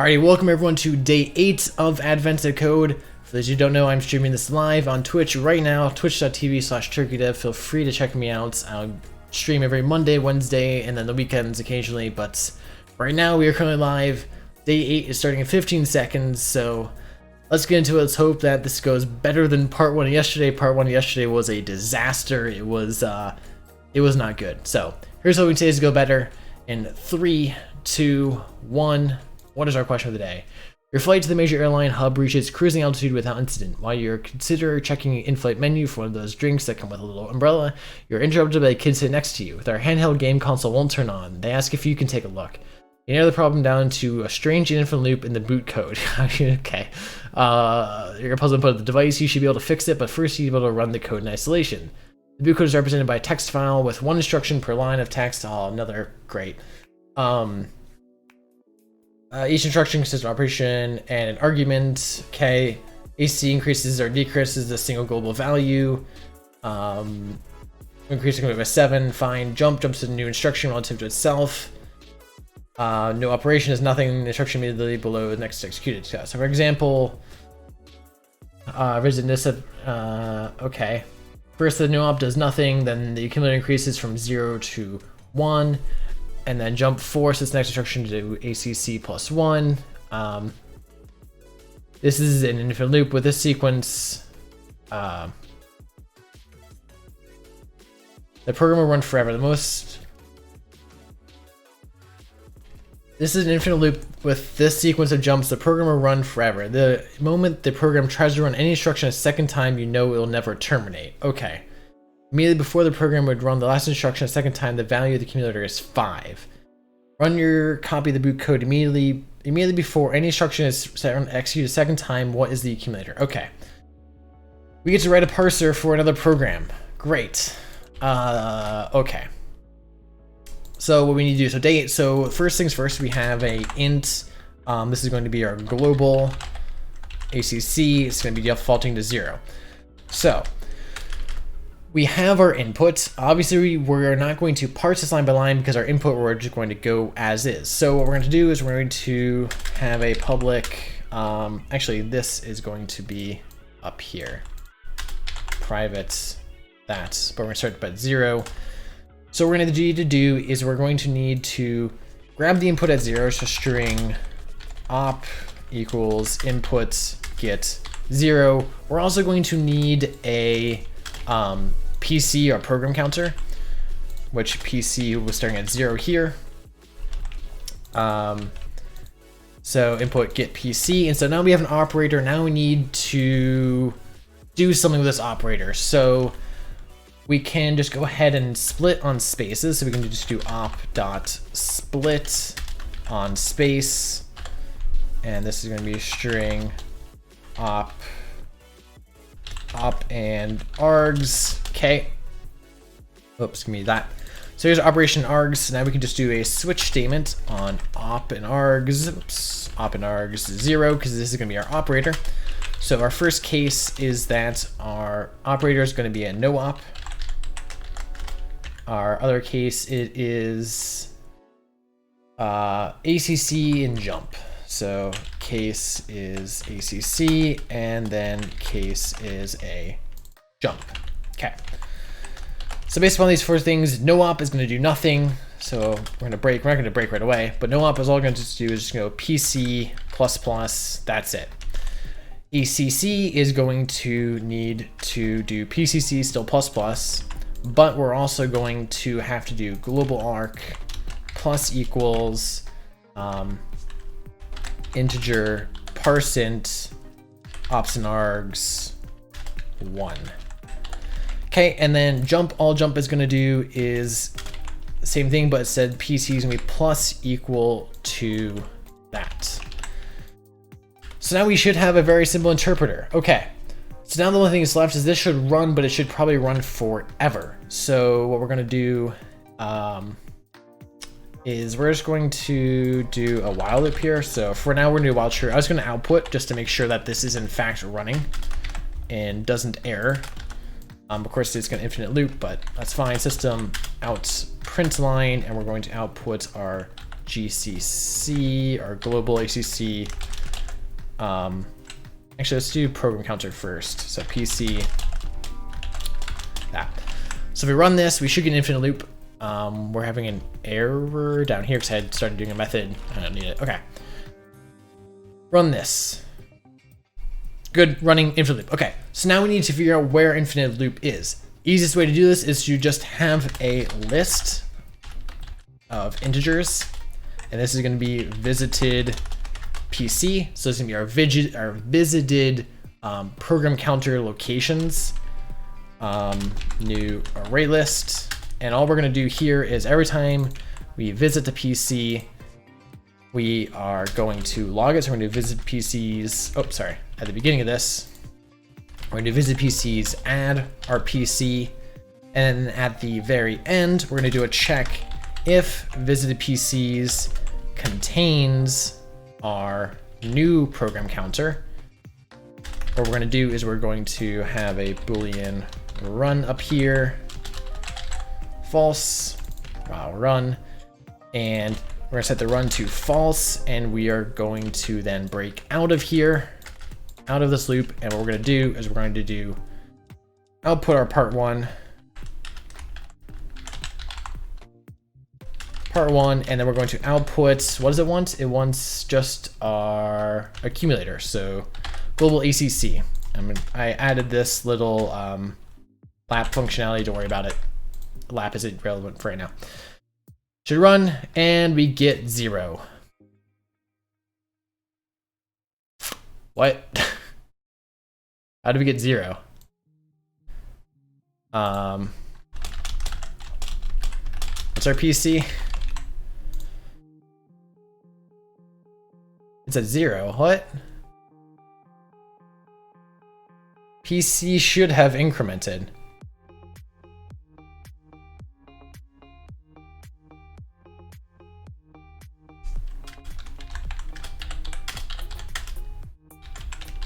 Alrighty, welcome everyone to day 8 of Advanced Code. For those who don't know, I'm streaming this live on Twitch right now, twitch.tv/turkeydev. Feel free to check me out. I'll stream every Monday, Wednesday, and then the weekends occasionally, but right now we are currently live. Day 8 is starting in 15 seconds, so let's get into it. Let's hope that this goes better than part 1 of yesterday. Part 1 of yesterday was a disaster. It was not good. So here's hoping today's to go better. In 3, 2, 1. What is our question of the day? Your flight to the major airline hub reaches cruising altitude without incident. While you're considering checking the in-flight menu for one of those drinks that come with a little umbrella, you're interrupted by a kid sitting next to you. Their handheld game console won't turn on. They ask if you can take a look. You narrow the problem down to a strange infinite loop in the boot code. Okay. You're puzzled about the device. You should be able to fix it, but first you'll be able to run the code in isolation. The boot code is represented by a text file with one instruction per line of text. Oh, another great. Each instruction consists of operation and an argument. Okay. AC increases or decreases the single global value. Increasing it by 7. Fine. Jump jumps to the new instruction relative to itself. No operation is nothing. The instruction immediately below the next executed. So for example, okay. First the no op does nothing, then the accumulator increases from 0 to 1. And then jump forces next instruction to ACC plus 1. This is an infinite loop with this sequence. The program will run forever. This is an infinite loop with this sequence of jumps. The program will run forever. The moment the program tries to run any instruction a second time, you know it will never terminate. Okay. Immediately before the program would run the last instruction a second time, the value of the accumulator is 5. Run your copy of the boot code immediately before any instruction is executed a second time. What is the accumulator? Okay. We get to write a parser for another program. Great. Okay. So what we need to do, so day 8, so first things first, we have a int. This is going to be our global ACC. It's going to be defaulting to 0. So we have our input. Obviously, we're not going to parse this line by line because our input, we're just going to go as is. So what we're going to do is we're going to have a public, actually this is going to be up here, private that, but we're going to start at 0. So what we're going to need to do is we're going to need to grab the input at 0, so string op equals input get 0. We're also going to need a PC or program counter, which PC was starting at 0 here. So input get PC, and so now we have an operator. Now we need to do something with this operator. So we can just go ahead and split on spaces. So we can just do op.split on space, and this is going to be a string op and args. Okay. Oops, give me that. So here's operation args. Now we can just do a switch statement on op and args. Oops, op and args 0, because this is going to be our operator. So our first case is that our operator is going to be a no op. Our other case, it is ACC and jump. So case is ACC, and then case is a jump. Okay. So based upon these 4 things, no op is going to do nothing. So we're going to break. We're not going to break right away, but no op is all we're going to do is just go PC plus. That's it. ACC is going to need to do PCC still plus, but we're also going to have to do global arc plus equals integer parseInt ops and args 1. Okay, and then jump, all jump is going to do is the same thing, but it said PC is going to be plus equal to that. So now we should have a very simple interpreter. Okay, so now the only thing that's left is this should run, but it should probably run forever. So what we're going to do is we're just going to do a while loop here. So for now, we're going to do a while true. I was going to output just to make sure that this is in fact running and doesn't error. Of course, it's going to infinite loop, but that's fine. System out print line, and we're going to output our GCC or global ACC. Actually, let's do program counter first. So PC, that. So if we run this, we should get an infinite loop. We're having an error down here because I had started doing a method. I don't need it. Okay. Run this. Good, running infinite loop. Okay, so now we need to figure out where infinite loop is. Easiest way to do this is to just have a list of integers, and this is going to be visited PC. So it's going to be our visited program counter locations, new array list. And all we're going to do here is every time we visit the PC, we are going to log it. So we're going to visit PCs. Oh, sorry. At the beginning of this, we're going to visit PCs, add our PC. And then at the very end, we're going to do a check if visited PCs contains our new program counter. What we're going to do is we're going to have a Boolean run up here, false, while run, and we're going to set the run to false, and we are going to then break out of here, out of this loop, and what we're going to do is we're going to do output our part one, and then we're going to output, what does it want? It wants just our accumulator, so global ACC. I added this little lap functionality, don't worry about it. Lap isn't relevant for right now. Should run, and we get 0. What? How do we get 0? What's our PC? It's at 0. What? PC should have incremented.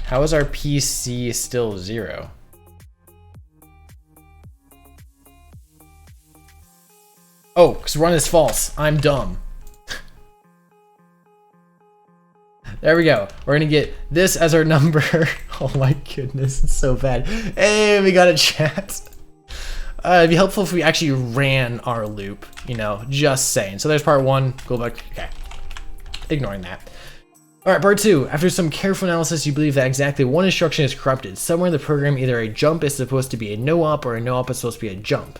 How is our PC still 0? Oh, because run is false. I'm dumb. There we go. We're gonna get this as our number. Oh my goodness, it's so bad. Hey, we got a chat. It'd be helpful if we actually ran our loop, you know, just saying. So there's part one, go back, okay. Ignoring that. All right, part two. After some careful analysis, you believe that exactly one instruction is corrupted. Somewhere in the program, either a jump is supposed to be a no-op or a no-op is supposed to be a jump.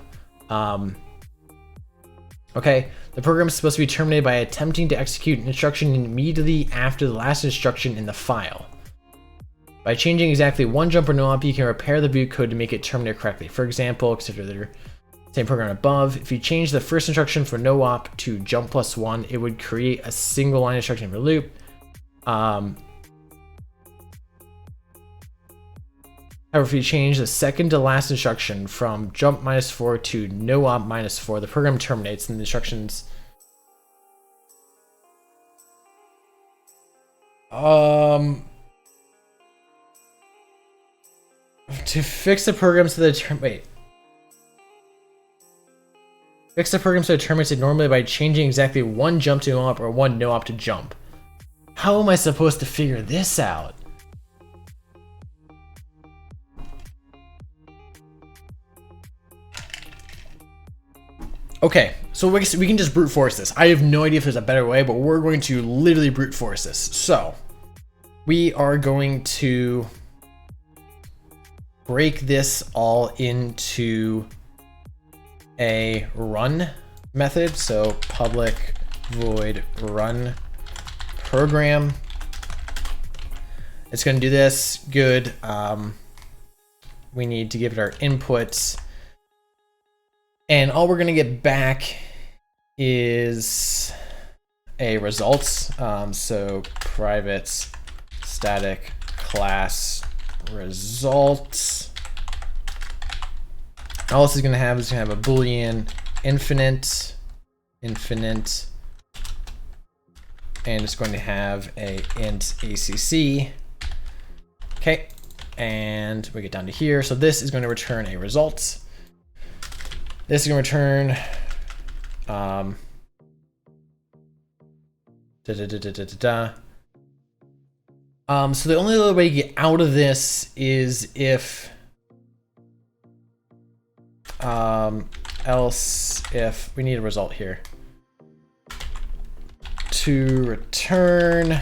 Okay, the program is supposed to be terminated by attempting to execute an instruction immediately after the last instruction in the file. By changing exactly one jump or no-op, you can repair the boot code to make it terminate correctly. For example, consider the same program above. If you change the first instruction for no-op to jump +1, it would create a single line instruction for loop. However, if you change the second to last instruction from jump -4 to no-op -4, the program terminates and the instructions. To fix the program so that fix the program so it terminates it normally by changing exactly one jump to no-op or one no-op to jump. How am I supposed to figure this out? Okay, so we can just brute force this. I have no idea if there's a better way, but we're going to literally brute force this. So we are going to break this all into a run method. So public void run program. It's going to do this. Good. We need to give it our inputs. And all we're going to get back is a results. So private static class results. All this is going to have a Boolean infinite, and it's going to have a int ACC. Okay, and we get down to here. So this is going to return a result. This is going to return So the only other way to get out of this is if else if we need a result here. To return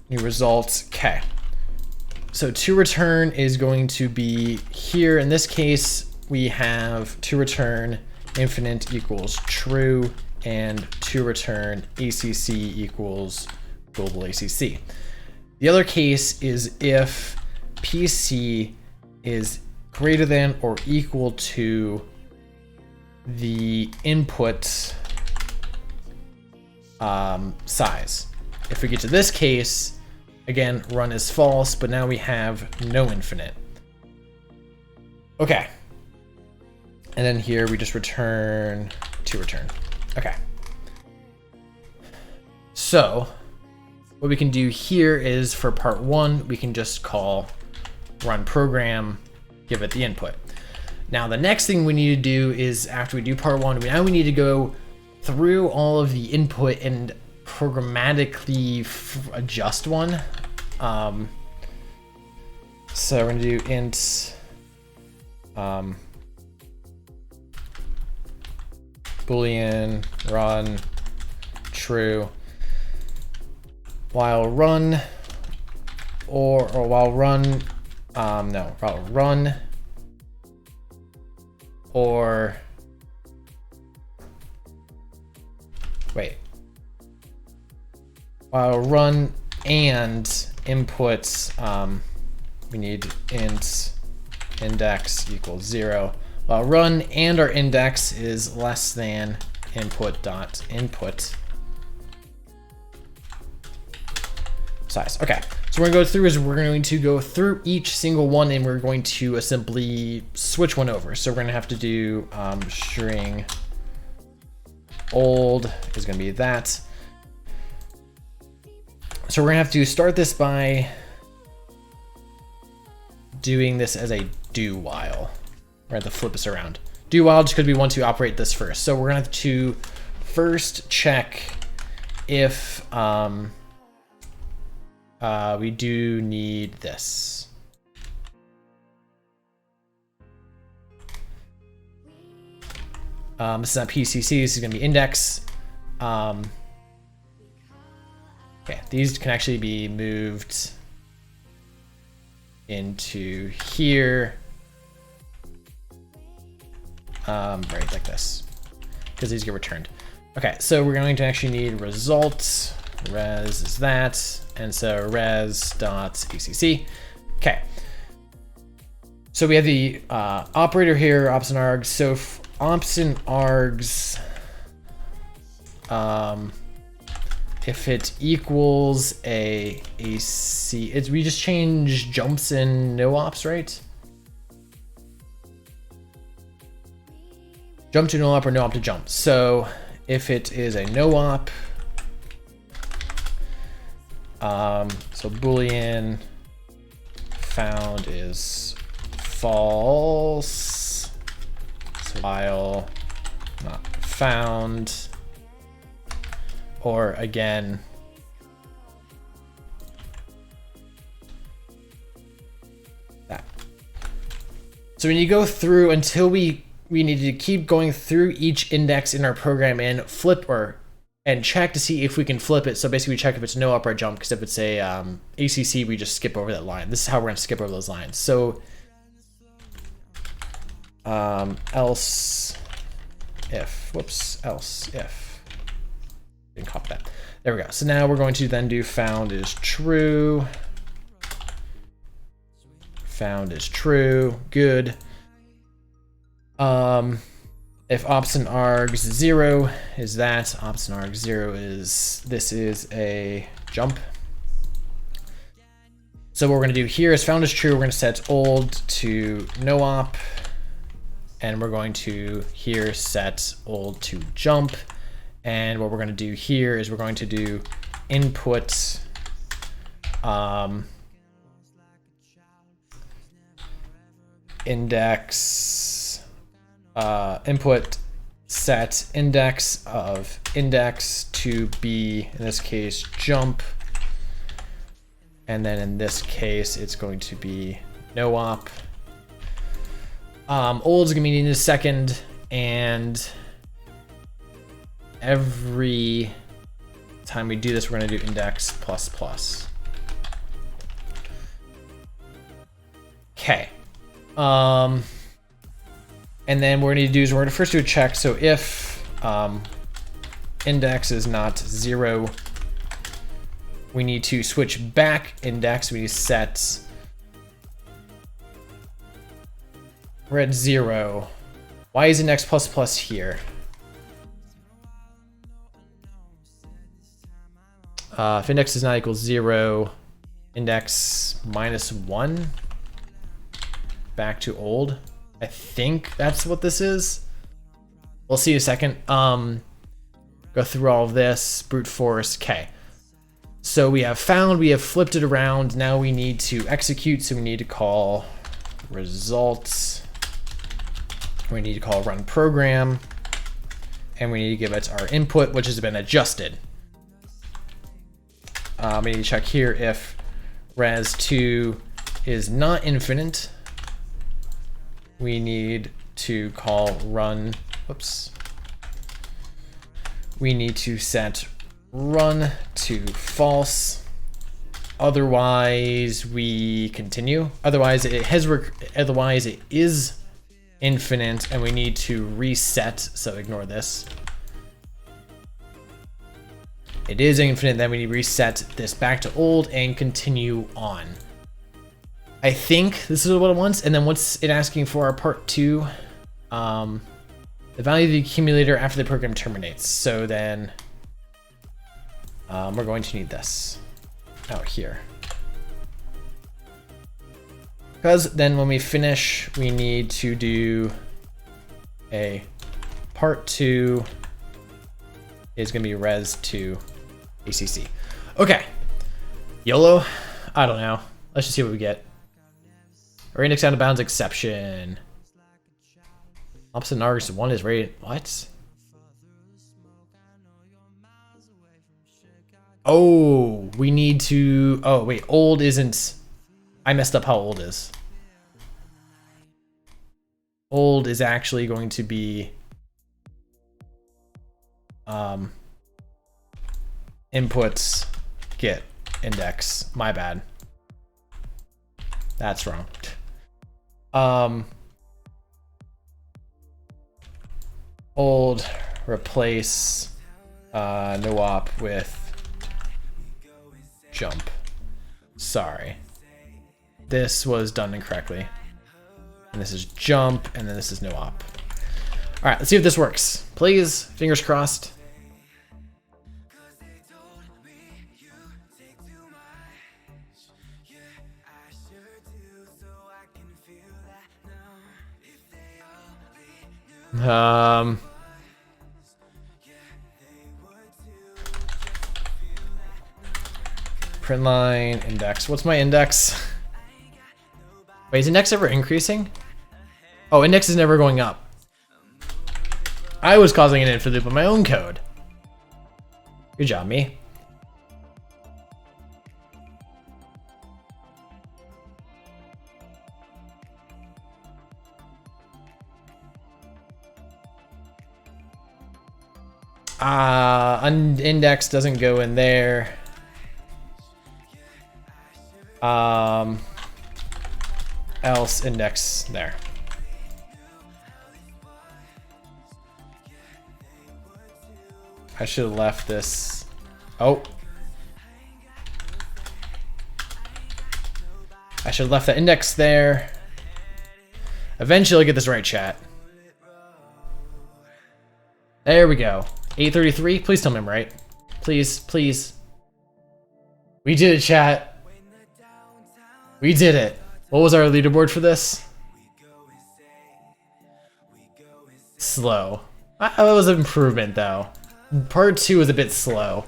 new results. Okay. So to return is going to be here. In this case, we have to return infinite equals true and to return ACC equals global ACC. The other case is if PC is greater than or equal to the input size. If we get to this case, again, run is false, but now we have no infinite. Okay. And then here we just return to return. Okay. So what we can do here is for part one, we can just call run program, give it the input. Now the next thing we need to do is after we do part one, now we need to go through all of the input and programmatically adjust one. So we're gonna do int boolean run true while run or while run while run or wait while run and inputs we need int index equals 0 while run and our index is less than input dot input size. Okay, so we're gonna go through each single one and we're going to simply switch one over. So we're gonna have to do string old is gonna be that. So we're gonna have to start this by doing this as a do while. We're gonna have to flip this around. Do while just because we want to operate this first. So we're gonna have to first check if we do need this. This is not PCC, this is gonna be index. Okay, these can actually be moved into here. Right, like this, because these get returned. Okay, so we're going to actually need results. Res is that, and so res dot ACC. Okay. So we have the operator here, ops and args. So if ops and args, if it equals a AC, we just change jumps and no ops, right? Jump to no op or no op to jump. So if it is a no op, so boolean found is false, so while not found, or again that. So when you go through until we need to keep going through each index in our program and flip and check to see if we can flip it. So basically we check if it's no up or jump, because if it's a ACC, we just skip over that line. This is how we're gonna skip over those lines. So else if, didn't copy that. There we go. So now we're going to then do found is true. Found is true, good. If ops and args 0 is that, ops and args 0 is, this is a jump. So what we're gonna do here is found is true, we're gonna set old to no op, and we're going to here set old to jump. And what we're gonna do here is we're going to do input index input set index of index to be, in this case, jump. And then in this case, it's going to be no op. Old is gonna be needed a second, and every time we do this, we're gonna do index plus plus. Okay. And then what we're gonna do is we're gonna first do a check. So if index is not 0, we need to switch back index. We need to set we're at 0. Why is index plus plus here? If index is not equal 0, index -1, back to old. I think that's what this is. We'll see in a second. Go through all of this, brute force. Okay. So we have found, we have flipped it around. Now we need to execute. So we need to call results. We need to call run program, and we need to give it our input, which has been adjusted. We need to check here if res2 is not infinite. We need to call run, whoops. We need to set run to false. Otherwise we continue. Otherwise it is infinite, and we need to reset, so ignore this. It is infinite, then we need to reset this back to old and continue on. I think this is what it wants, and then what's it asking for our part 2? The value of the accumulator after the program terminates. So then we're going to need this out here. Because then when we finish, we need to do a part 2 is going to be res2 ACC. Okay. YOLO? I don't know. Let's just see what we get. Or index out of bounds exception. Opposite args 1 is rated. What? Oh, we need to. Oh, wait. Old isn't. I messed up how old is. Old is actually going to be inputs get index. My bad. That's wrong. Old replace no op with jump. Sorry. This was done incorrectly. And this is jump, and then this is no op. All right, let's see if this works. Please, fingers crossed. Print line, index. What's my index? Wait, is index ever increasing? Oh, index is never going up. I was causing an infinite loop with my own code. Good job, me. Index doesn't go in there. Else index there. I should have left this. Oh. I should have left the index there. Eventually I'll get this right, chat. There we go. 833. Please tell me I'm right. Please, please. We did it, chat. We did it. What was our leaderboard for this? Slow. That was an improvement, though. Part 2 was a bit slow.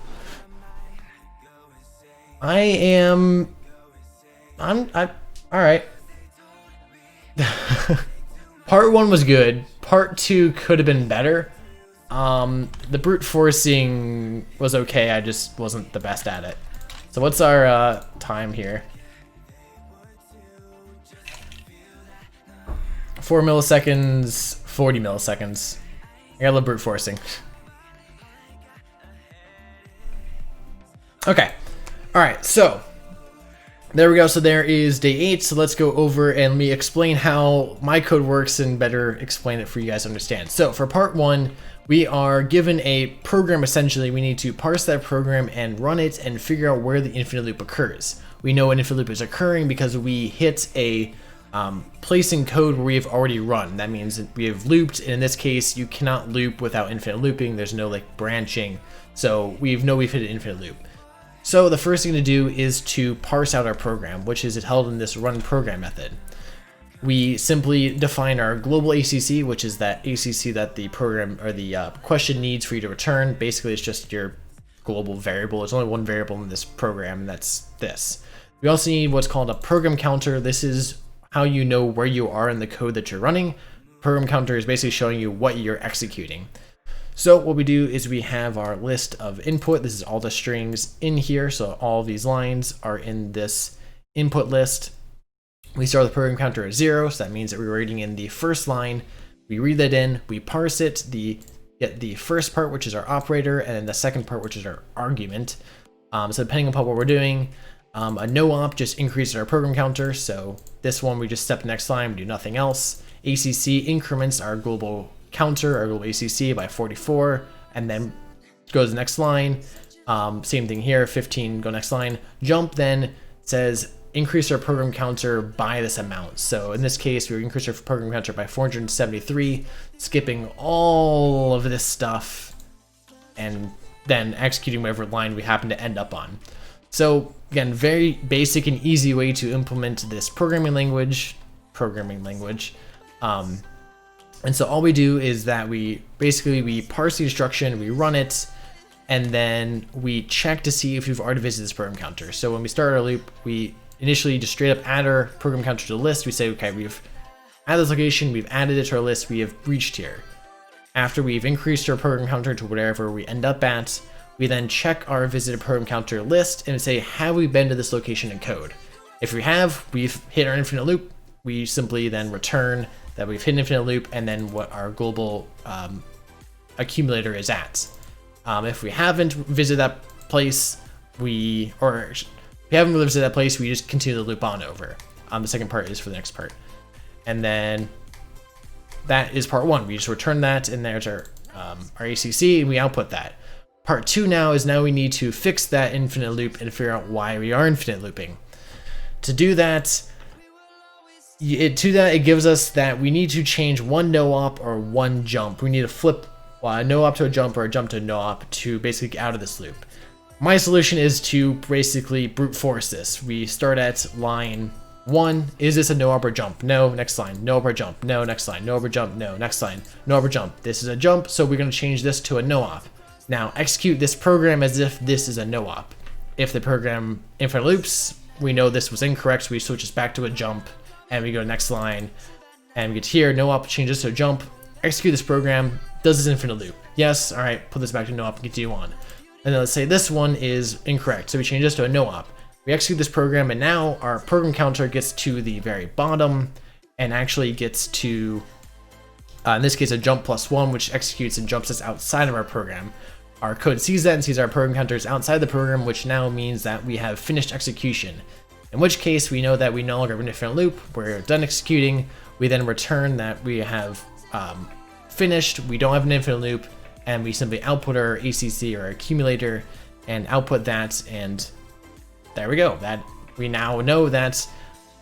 All right. Part 1 was good. Part 2 could have been better, The brute forcing was okay, I just wasn't the best at it. So what's our time here? 4 milliseconds, 40 milliseconds. I gotta love brute forcing. Okay. Alright, so there we go. So there is day 8. So let's go over and let me explain how my code works and better explain it for you guys to understand. So for part 1, we are given a program. Essentially, we need to parse that program and run it and figure out where the infinite loop occurs. We know an infinite loop is occurring because we hit a place in code where we have already run. That means that we have looped, and in this case, you cannot loop without infinite looping. There's no like branching. So we've hit an infinite loop. So the first thing to do is to parse out our program, which is held in this run program method. We simply define our global ACC, which is that ACC that the program or the question needs for you to return. Basically, it's just your global variable. There's only one variable in this program, and that's this. We also need what's called a program counter. This is how you know where you are in the code that you're running. Program counter is basically showing you what you're executing. So what we do is we have our list of input. This is all the strings in here. So all of these lines are in this input list. We start the program counter at 0. So that means that we're reading in the first line. We read that in, we parse it, get the first part, which is our operator, and then the second part, which is our argument. So depending upon what we're doing, a no op just increases our program counter. So this one, we just step the next line, we do nothing else. ACC increments our global counter, our global ACC by 44, and then goes the next line. Same thing here, 15, go next line. Jump then says increase our program counter by this amount. So in this case, we increase our program counter by 473, skipping all of this stuff and then executing whatever line we happen to end up on. So again, very basic and easy way to implement this programming language. And so all we do is that we parse the instruction, we run it, and then we check to see if we've already visited this program counter. So when we start our loop, we initially just straight up add our program counter to the list. We say, okay, we've added this location, we've added it to our list, we have reached here. After we've increased our program counter to whatever we end up at, we then check our visited program counter list and say, have we been to this location in code? If we have, we've hit our infinite loop. We simply then return that we've hit an infinite loop and then what our global accumulator is at. If we haven't visited that place, we haven't visited that place, we just continue the loop on over. The second part is for the next part. And then that is part 1. We just return that, and there's our ACC, and we output that. Part 2 now we need to fix that infinite loop and figure out why we are infinite looping. To do that, it gives us that we need to change one no-op or one jump. We need to flip a no-op to a jump or a jump to a no-op to basically get out of this loop. My solution is to basically brute force this. We start at line 1. Is this a no-op or jump? No. Next line. No-op or jump? No. Next line. No-op or jump? No. Next line. No-op or jump? This is a jump, so we're going to change this to a no-op. Now execute this program as if this is a no-op. If the program infinite loops, we know this was incorrect, so we switch this back to a jump, and we go to next line, and we get here, no-op, change this to a jump, execute this program, does this infinite loop? Yes, all right, put this back to no-op and continue on. And then let's say this one is incorrect, so we change this to a no-op. We execute this program, and now our program counter gets to the very bottom, and actually gets to, in this case, a jump +1, which executes and jumps us outside of our program. Our code sees that and sees our program counters outside the program, which now means that we have finished execution. In which case, we know that we no longer have an infinite loop. We're done executing. We then return that we have finished. We don't have an infinite loop, and we simply output our ACC or our accumulator and output that, and there we go. That we now know that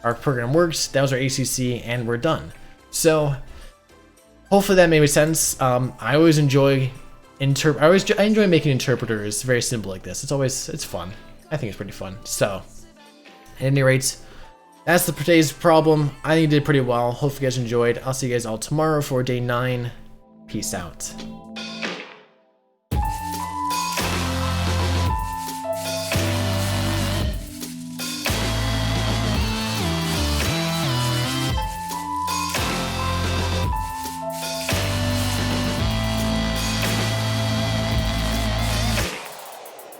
our program works. That was our ACC, and we're done. So hopefully that made sense. I always enjoy I enjoy making interpreters very simple like this. It's fun. I think it's pretty fun. So at any rate, that's today's problem. I think it did pretty well. Hope you guys enjoyed. I'll see you guys all tomorrow for day 9. Peace out.